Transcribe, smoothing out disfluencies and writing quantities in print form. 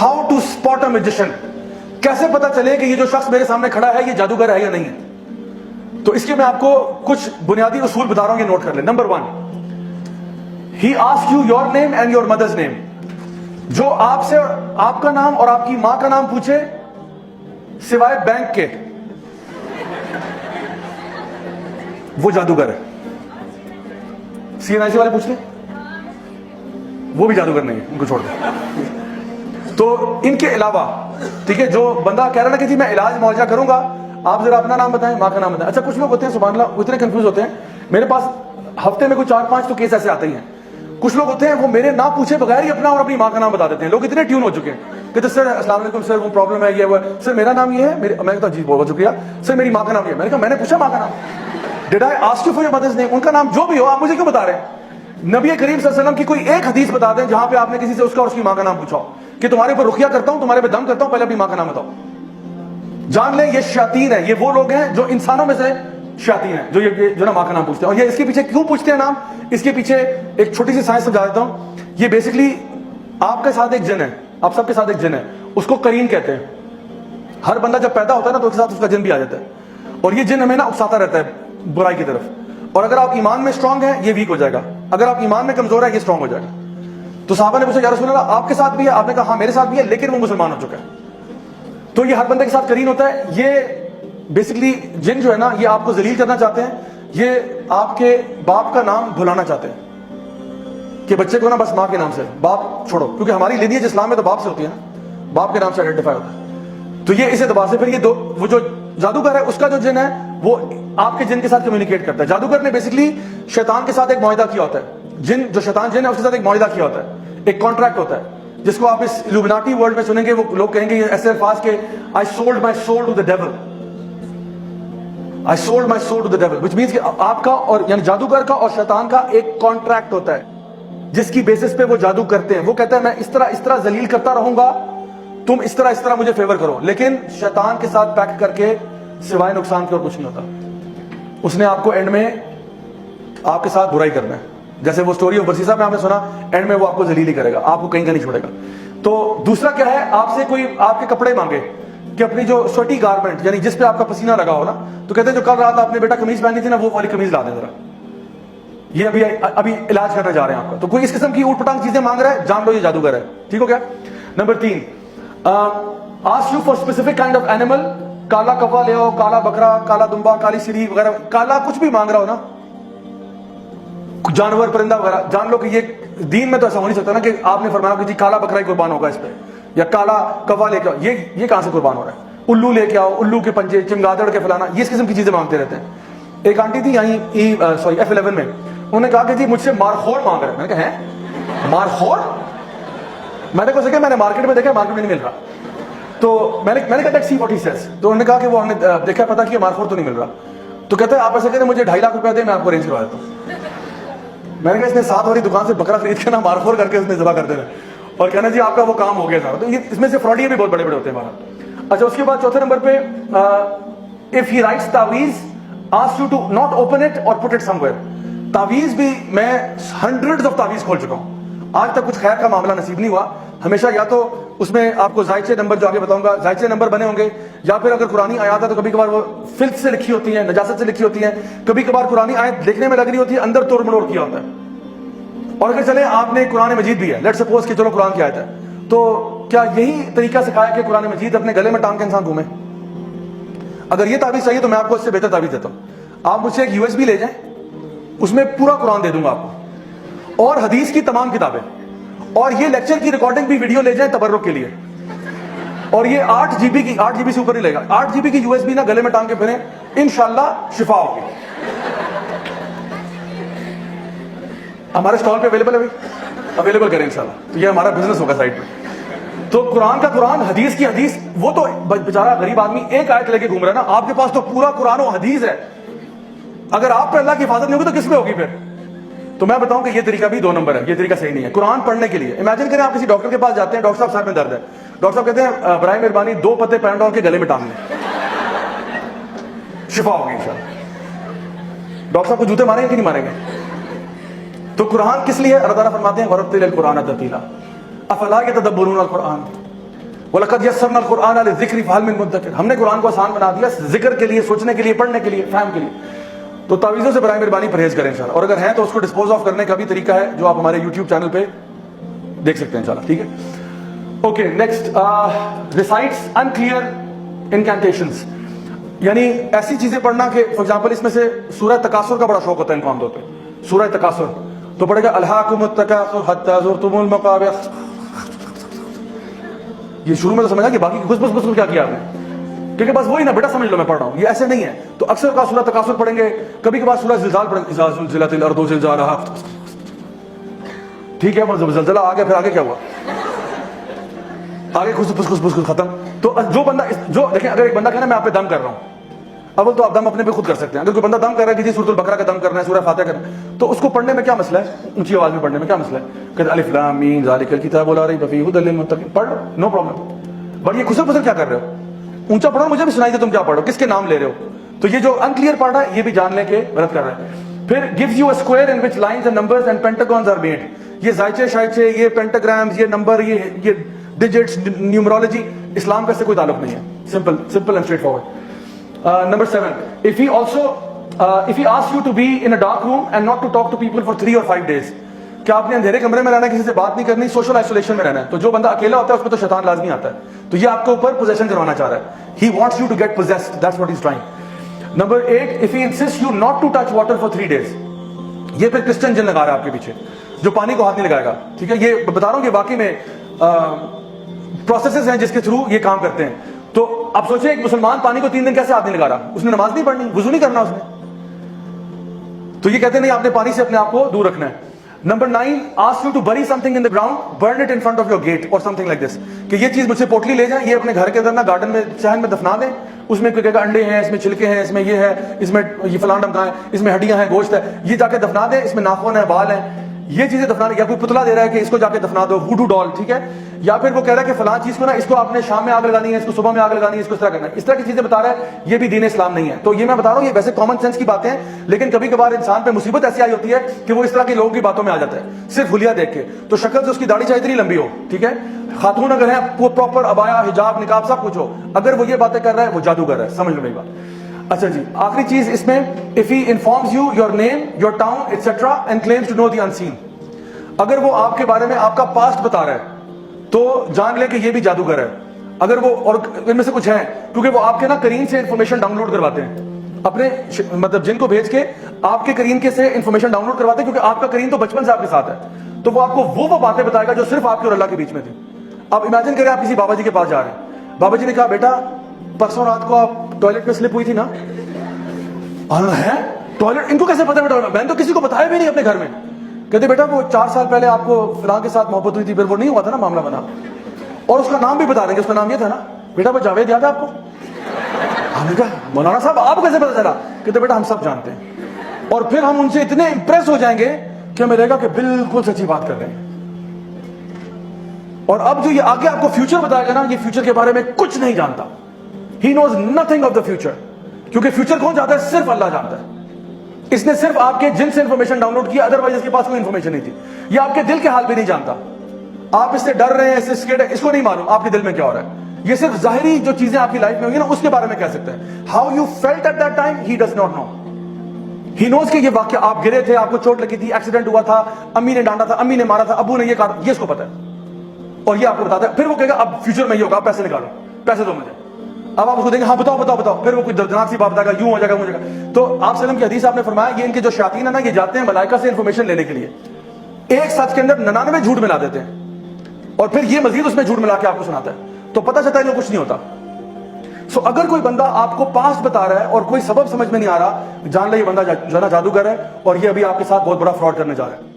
How to spot a magician. کیسے پتا چلے کہ یہ جو شخص میرے سامنے کھڑا ہے یہ جادوگر ہے یا نہیں ہے. تو اس کے میں آپ کو کچھ بنیادی اصول بتا رہا ہوں, یہ نوٹ کر لیں. Number 1, he ask you your name and your mother's name. جو آپ سے آپ کا نام اور آپ کی ماں کا نام پوچھے سوائے بینک کے, وہ جادوگر ہے. CNIC والے پوچھ لیں, وہ بھی جادوگر نہیں ہے, ان کو چھوڑ دیں. تو ان کے علاوہ ٹھیک ہے, جو بندہ کہہ رہا نا کہ جی میں علاج معالجہ کروں گا, آپ ذرا اپنا نام بتائیں, ماں کا نام بتائیں. اچھا کچھ لوگ ہوتے ہیں سبحان اللہ, اتنے کنفیوز ہوتے ہیں. میرے پاس ہفتے میں کوئی 4-5 تو کیس ایسے آتے ہی ہیں. کچھ لوگ ہوتے ہیں وہ میرے نہ پوچھے بغیر ہی اپنا اور اپنی ماں کا نام بتا دیتے ہیں. لوگ اتنے ٹیون ہو چکے ہیں کہ سر السلام علیکم سر, وہ پرابلم ہے, یہ وہ سر میرا نام یہ ہے. میں کہتا ہوں جی بہت شکریہ سر, میری ماں کا نام یہ ہے. میں نے کہا میں نے پوچھا ماں کا نام, did I ask you for your mother's name. ان کا نام جو بھی ہو آپ مجھے کیوں بتا رہے ہیں؟ نبی کریم صلی اللہ علیہ وسلم کی کوئی ایک حدیث بتا دیں جہاں پہ آپ نے کسی سے اس کا اور اس کی ماں کا نام پوچھا ہو کہ تمہارے اوپر رقیہ کرتا ہوں, تمہارے پہ دم کرتا ہوں, پہلے اپنی ماں کا نام بتاؤ. جان لیں یہ شیاطین ہے, یہ وہ لوگ ہیں جو انسانوں میں سے شیاطین ہیں, جو نا ماں کا نام پوچھتے ہیں. اور یہ اس کے پیچھے کیوں پوچھتے ہیں نام, اس کے پیچھے ایک چھوٹی سی سائنس سمجھا دیتا ہوں. یہ بیسکلی آپ کے ساتھ ایک جن ہے, آپ سب کے ساتھ ایک جن ہے, اس کو قرین کہتے ہیں. ہر بندہ جب پیدا ہوتا ہے نا تو اس کے ساتھ اس کا جن بھی آ جاتا ہے, اور یہ جن ہمیں نا اکساتا رہتا ہے برائی کی طرف. اور اگر آپ ایمان میں اسٹرانگ ہیں یہ ویک ہو جائے گا, اگر آپ ایمان میں کمزور ہے یہ اسٹرانگ ہو جائے گا. تو صحابہ نے پوچھا یا رسول اللہ آپ کے ساتھ بھی ہے؟ آپ نے کہا ہاں میرے ساتھ بھی ہے, لیکن وہ مسلمان ہو چکا ہے. تو یہ ہر بندے کے ساتھ قرین ہوتا ہے. یہ بیسکلی جن جو ہے نا یہ آپ کو ذلیل کرنا چاہتے ہیں, یہ آپ کے باپ کا نام بھلانا چاہتے ہیں کہ بچے کو نا بس ماں کے نام سے, باپ چھوڑو, کیونکہ ہماری لینیج اسلام میں تو باپ سے ہوتی ہے نا, باپ کے نام سے آئیڈینٹیفائی ہوتا ہے. تو یہ اس اعتبار سے پھر یہ وہ جو جادوگر ہے اس کا جو جن ہے وہ آپ کے جن کے ساتھ کمیونیکیٹ کرتا ہے. جادوگر نے بیسکلی شیطان کے ساتھ ایک معاہدہ کیا ہوتا ہے. جن جو شیطان جن ہے اس کے ساتھ ایک معاہدہ کیا ہوتا ہے, ایک کانٹریکٹ ہوتا ہے, جس کو آپ اس الومناٹی ورلڈ میں سنیں گے. وہ لوگ کہیں گے ایسے الفاظ کے I sold my soul to the devil, I sold my soul to the devil, which means کہ آپ کا اور یعنی جادوگر کا اور شیطان کا ایک کانٹریکٹ ہوتا ہے جس کی بیسس پہ وہ جادو کرتے ہیں. وہ کہتا ہے میں اس طرح ذلیل کرتا رہوں گا, تم اس طرح مجھے فیور کرو. لیکن شیطان کے ساتھ پیکٹ کر کے سوائے نقصان کے اور کچھ نہیں ہوتا. اس نے آپ کو اینڈ میں آپ کے ساتھ برائی کرنا ہے. جیسے وہ سٹوری آف برسیسا میں آپ نے سنا, اینڈ میں وہ آپ کو ذلیل ہی کرے گا, آپ کو کہیں کا نہیں چھوڑے گا. تو دوسرا کیا ہے, آپ سے کوئی آپ کے کپڑے مانگے کہ اپنی جو سویٹی گارمنٹ یعنی جس پہ آپ کا پسینہ لگا ہو نا, تو کہتے ہیں جو کل رات آپ نے بیٹا قمیض پہنی تھی نا وہ والی قمیض لا دیں ذرا, یہ ابھی علاج کرنے جا رہے ہیں آپ کا. تو کوئی اس قسم کی اوٹ پٹانگ چیزیں مانگ رہا ہے, جان لو یہ جادوگر ہے. ٹھیک ہو گیا. Number 3, ask you for specific kind of animal. کالا کوا لے آؤ, کالا بکرا, کالا دمبا, کالی سری وغیرہ, کالا کچھ بھی مانگ رہا ہو نا, جانور پرندہ وغیرہ, جان لو کہ یہ دین میں تو ایسا ہو نہیں سکتا نا کہ آپ نے فرمایا کہ جی کالا بکرا ہی قربان ہوگا اس پہ, یا کالا کوا لے کے آؤ. یہ کہاں سے قربان ہو رہا ہے؟ الو لے کے آؤ, الو کے پنجے, چمگادڑ کے فلانا, یہ اس قسم کی چیزیں مانگتے رہتے ہیں. ایک آنٹی تھی یہیں F11 میں, انہوں نے کہا کہ جی مجھ سے مارخور مانگ رہے ہیں. میں نے کہا ہے مارخور؟ میں نے کہا کہ میں نے مارکیٹ میں دیکھا, مارکیٹ میں نہیں مل رہا. تو میں نے کہا ٹیکسی واٹ ہی سیز. تو انہوں نے کہا کہ وہ ہم نے دیکھا پتا کہ مارخور تو نہیں مل رہا. تو کہتے ہیں آپ ایسے کہتے ہیں مجھے 2.5 لاکھ روپے دیں, میں آپ کو ارینج کروا دیتا ہوں. میں نے کہا اس نے 7 والی دکان سے بکرا خرید کے نا مارخور کر کے اس نے ذبح کر دینا اور کہنا جی آپ کا وہ کام ہو گیا تھا. تو اس میں سے فراڈیے بھی بہت بڑے ہوتے ہیں ہمارا. اچھا اس کے بعد چوتھے نمبر پہ, if he writes تعویذ ask you to not open it or put it somewhere. تعویذ بھی میں ہنڈریڈز آف تعویذ کھول چکا ہوں, آج تک کچھ خیر کا معاملہ نصیب نہیں ہوا. ہمیشہ یا تو اس میں آپ کو زائچے نمبر جو آگے بتاؤں گا زائچے نمبر بنے ہوں گے, یا پھر اگر قرآنی آیات ہے تو کبھی کبھار وہ فلت سے لکھی ہوتی ہیں, نجاست سے لکھی ہوتی ہیں, کبھی کبھار قرآنی آیت دیکھنے میں لگ رہی ہوتی ہے اندر توڑ مڑوڑ کیا ہوتا ہے. اور اگر چلے آپ نے قرآن مجید بھی ہے, لیٹ سپوز کہ چلو قرآن کی آیت ہے, تو کیا یہی طریقہ سکھایا کہ قرآن مجید اپنے گلے میں ٹانگ کے انسان گھومے؟ اگر یہ تعویذ چاہیے تو میں آپ کو اس سے بہتر تعویذ دیتا ہوں. آپ مجھ سے ایک USB لے جائیں, اس میں پورا قرآن دے دوں گا آپ کو, اور حدیث کی تمام کتابیں, اور یہ لیکچر کی ریکارڈنگ بھی ویڈیو لے جائیں تبرک کے لیے, اور یہ 8 GB کی, 8 GB سے اوپر نہیں لے گا, 8 GB کی USB نا گلے میں ٹانگ کے پھریں, انشاءاللہ شفا ہوگی. ہمارے اسٹال پہ اویلیبل ہے, اویلیبل کریں انشاءاللہ, تو یہ ہمارا بزنس ہوگا سائٹ پہ. تو قرآن کا قرآن, حدیث کی حدیث. وہ تو بیچارہ غریب آدمی ایک آیت لے کے گھوم رہا ہے نا, آپ کے پاس تو پورا قرآن و حدیث ہے. اگر آپ پہ اللہ کی حفاظت نہیں ہوگی تو کس پہ ہوگی پھر؟ تو میں بتاؤں کہ یہ طریقہ بھی 2 نمبر ہے, یہ طریقہ صحیح نہیں ہے. قرآن پڑھنے کے لیے امیجن کریں آپ کسی ڈاکٹر کے پاس جاتے ہیں, ڈاکٹر صاحب سر میں درد ہے, ڈاکٹر صاحب کہتے ہیں برائے مہربانی 2 پتے پینڈول کے گلے میں ٹانگ لیں, شفا ہوگی انشاءاللہ. ڈاکٹر صاحب کو جوتے ماریں گے کہ نہیں ماریں گے؟ تو قرآن کس لیے؟ اللہ تعالیٰ فرماتے ہیں وَرَتِّلِ الْقُرْآنَ تَرْتِيلًا أَفَلَا يَتَدَبَّرُونَ الْقُرْآنَ. وَلَقَدْ يَسَّرْنَا الْقُرْآنَ لِلذِّكْرِ فَهَلْ مِن مُدَّكِرٍ، ہم نے قرآن کو آسان بنا دیا ذکر کے لیے، سوچنے کے لیے، پڑھنے کے لیے، فہم کے لیے. تو تعویذوں سے برائے مہربانی پرہیز کریں انشاءاللہ، اور اگر ہیں تو اس کو ڈسپوز آف کرنے کا بھی طریقہ ہے جو آپ ہمارے یوٹیوب چینل پہ دیکھ سکتے ہیں انشاءاللہ. ٹھیک ہے. اوکے نیکسٹ، ریسائٹس انکلیئر انکینٹیشنز، یعنی ایسی چیزیں پڑھنا کہ فار ایگزامپل اس میں سے سورہ تکاثر کا بڑا شوق ہوتا ہے ان کو عام طور پہ. سورہ تکاثر تو پڑھے گا الہاکم التکاثر حتی زرتم المقابر. یہ شروع میں تو سمجھا کہ باقی گھس بس کیا کیا آپ نے، کیونکہ بس وہی نا بیٹا سمجھ لو میں پڑھ رہا ہوں. یہ ایسے نہیں ہے. تو اکثر کا سورہ تکاثر پڑھیں گے، کبھی کبھار سورہ زلزال پڑھیں گے، اذا زلزلت الارض زلزالہا. ٹھیک ہے، جب زلزلہ آ گیا پھر آگے کیا ہوا، آگے خس ختم. تو جو بندہ جو دیکھیں، اگر ایک بندہ کہنا میں آپ پہ دم کر رہا ہوں، اول تو آپ دم اپنے پہ خود کر سکتے ہیں. اگر کوئی بندہ دم کر رہا ہے کہ جی سورۃ البقرہ کا دم کرنا ہے، سورہ فاتحہ کرنا ہے، تو اس کو پڑھنے میں کیا مسئلہ ہے، اونچی آواز میں پڑھنے میں کیا مسئلہ ہے. کہتے الف لام میم ذالک الکتاب لا ریب فیہ ھدی للمتقین، پڑھ لو نو پرابلم. بٹ یہ خسر پسر کیا کر رہے ہو، اونچا پڑھو مجھے بھی سنائی دے تم کیا پڑھ رہے ہو، کس کے نام لے رہے ہو. تو یہ جو انکلیئر پڑھ رہا ہے یہ بھی جان لیں کہ غلط کر رہا ہے. پھر gives you a square in which lines and numbers and pentagons are made. یہ زائچے شائچے، یہ پینٹاگرامز، یہ نمبر، یہ ڈیجٹس، نیومرولوجی، اسلام کا اس سے کوئی تعلق نہیں ہے. Simple and straight forward. Number 7, if he asks you to be in a dark room and not to talk to people for 3 or 5 days, کہ آپ نے اندھیرے کمرے میں رہنا ہے، کسی سے بات نہیں کرنی، سوشل آئسولیشن میں رہنا ہے. تو جو بندہ اکیلا ہوتا ہے اس میں تو شیطان لازمی آتا ہے. تو یہ آپ کے اوپر پوزیشن کروانا چاہ رہا ہے. He wants you to get possessed. That's what he's trying. Number 8, if he insists you not to touch water for 3 days, یہ پھر کرسچن جن لگا رہا ہے آپ کے پیچھے جو پانی کو ہاتھ نہیں لگائے گا. ٹھیک ہے، یہ بتا رہا ہوں کہ واقعی میں پروسیسز ہیں جس کے تھرو یہ کام کرتے ہیں. تو آپ سوچیں ایک مسلمان پانی کو 3 دن کیسے ہاتھ نہیں لگا رہا، اس نے نماز نہیں پڑھنی، وضو نہیں کرنا اس نے. تو یہ کہتے ہیں نہیں، آپ نے پانی سے اپنے آپ کو دور رکھنا ہے. Number 9, ask you to bury something in the ground, burn it in front of your gate or something like this. کہ یہ چیز مجھ سے پوٹلی لے جائیں، یہ اپنے گھر کے اندر نا گارڈن میں صحن میں دفنا دیں. اس میں کوئی کہے گا انڈے ہیں، اس میں چھلکے ہیں، اس میں یہ ہے، اس میں یہ فلاں ڈمکا ہے، اس میں ہڈیاں ہیں، گوشت ہے، یہ جا کے دفنا دیں. اس میں ناخن ہے، بال ہیں، یہ چیزیں دفنا. یا کوئی پتلا دے رہا ہے کہ اس کو جا کے دفنا دو، ووڈو ڈال. ٹھیک ہے. یا پھر وہ کہہ رہا ہے کہ فلاں چیز کو نا اس کو آپ نے شام میں آگ لگانی ہے، اس کو صبح میں آگ لگانی ہے، اس کو اس طرح کرنا ہے. اس طرح کی چیزیں بتا رہا ہے، یہ بھی دین اسلام نہیں ہے. تو یہ میں بتا رہا ہوں، یہ ویسے کامن سینس کی باتیں ہیں، لیکن کبھی کبھار انسان پہ مصیبت ایسی آئی ہوتی ہے کہ وہ اس طرح کے لوگوں کی باتوں میں آ جاتا ہے صرف حلیہ دیکھ کے. تو شکل سے اس کی داڑھی چاہے اتنی لمبی ہو، ٹھیک ہے، خاتون اگر ہے وہ پراپر ابایا، حجاب، نقاب سب کچھ ہو، اگر وہ یہ باتیں کر رہا ہے وہ جادوگر ہے. سمجھ لو میری بات. اچھا جی، آخری چیز اس میں، if he informs you your name, your town, etc. and claims to know the unseen. اگر وہ آپ کے بارے میں آپ کا پاسٹ بتا رہا ہے تو جان لے کہ یہ بھی جادوگر ہے. اگر وہ، اور ان میں سے کچھ ہیں کیونکہ وہ آپ کے نا کرین سے انفارمیشن ڈاؤن لوڈ کرواتے ہیں، اپنے مطلب جن کو بھیج کے آپ کے کرین کے سے انفارمیشن ڈاؤن لوڈ کرواتے ہیں، کیونکہ آپ کا کرین تو بچپن سے آپ کے ساتھ ہے. تو وہ آپ کو وہ باتیں بتائے گا جو صرف آپ کے اور اللہ کے بیچ میں تھی. آپ امیجن کریں آپ کسی بابا جی کے پاس جا رہے ہیں، بابا جی نے کہا بیٹا پرسوں رات کو آپ ٹوائلٹ میں سلپ ہوئی تھی نا. ہے ٹوائلٹ، ان کو کیسے پتا بیٹا، میں نے تو کسی کو بتایا بھی نہیں اپنے گھر میں. کہتے بیٹا وہ 4 سال پہلے آپ کو فلاں کے ساتھ محبت ہوئی تھی، پھر وہ نہیں ہوا تھا نا معاملہ بنا، اور اس کا نام بھی بتا دیں گے، اس کا نام یہ تھا نا بیٹا وہ جاوید یاد ہے آپ کو. ہم نے کہا مولانا صاحب آپ کیسے پتا چلا؟ کہتے بیٹا ہم سب جانتے ہیں. اور پھر ہم ان سے اتنے امپریس ہو جائیں گے کہ ہمیں لگے گا کہ بالکل سچی بات کر رہے ہیں. اور اب جو یہ آگے آپ کو فیوچر بتائے گا نا، یہ فیوچر کے بارے میں کچھ نہیں جانتا. ہی نوز نتھنگ آف دا فیوچر، کیونکہ فیوچر کون جانتا ہے؟ صرف اللہ جانتا ہے. اس نے صرف آپ کے جن سے انفارمیشن ڈاؤن لوڈ کیا، ادروائز اس کے پاس کوئی انفارمیشن نہیں تھی. یہ آپ کے دل کے حال بھی نہیں جانتا. آپ اس سے ڈر رہے ہیں، اس سے اسکیئرڈ ہیں، اس کو نہیں معلوم آپ کے دل میں کیا ہو رہا ہے. یہ صرف ظاہری جو چیزیں آپ کی لائف میں ہوئی نا اس کے بارے میں کہہ سکتے ہیں. How you felt at that time he does not know. He knows کہ یہ واقعہ آپ گرے تھے، آپ کو چوٹ لگی تھی، ایکسیڈنٹ ہوا تھا، امی نے ڈانٹا تھا، امی نے مارا تھا، ابو نے یہ کہا، یہ اس کو پتا ہے اور یہ آپ کو بتاتا ہے. پھر وہ کہے گا اب فیوچر میں یہ ہوگا، پیسے نکالو، پیسے دو مجھے. اب آپ اس کو دیں گے، ہاں بتاؤ بتاؤ بتاؤ، پھر وہ کوئی دردناک سی بات بتائے گا، یوں ہو جائے گا، وہ ہو جائے گا. تو آپ سلم کی حدیث آپ نے فرمایا یہ ان کے جو شیاطین ہیں نا، یہ جاتے ہیں ملائکہ سے انفارمیشن لینے کے لیے، ایک سچ کے اندر 99 جھوٹ ملا دیتے ہیں، اور پھر یہ مزید اس میں جھوٹ ملا کے آپ کو سناتا ہے. تو پتہ چلتا ہے کہ کچھ نہیں ہوتا. سو اگر کوئی بندہ آپ کو پاسٹ بتا رہا ہے اور کوئی سبب سمجھ میں نہیں آ رہا، جان لے یہ بندہ جو ہے نا جادوگر ہے، اور یہ ابھی آپ کے ساتھ بہت بڑا فراڈ کرنے جا رہا ہے.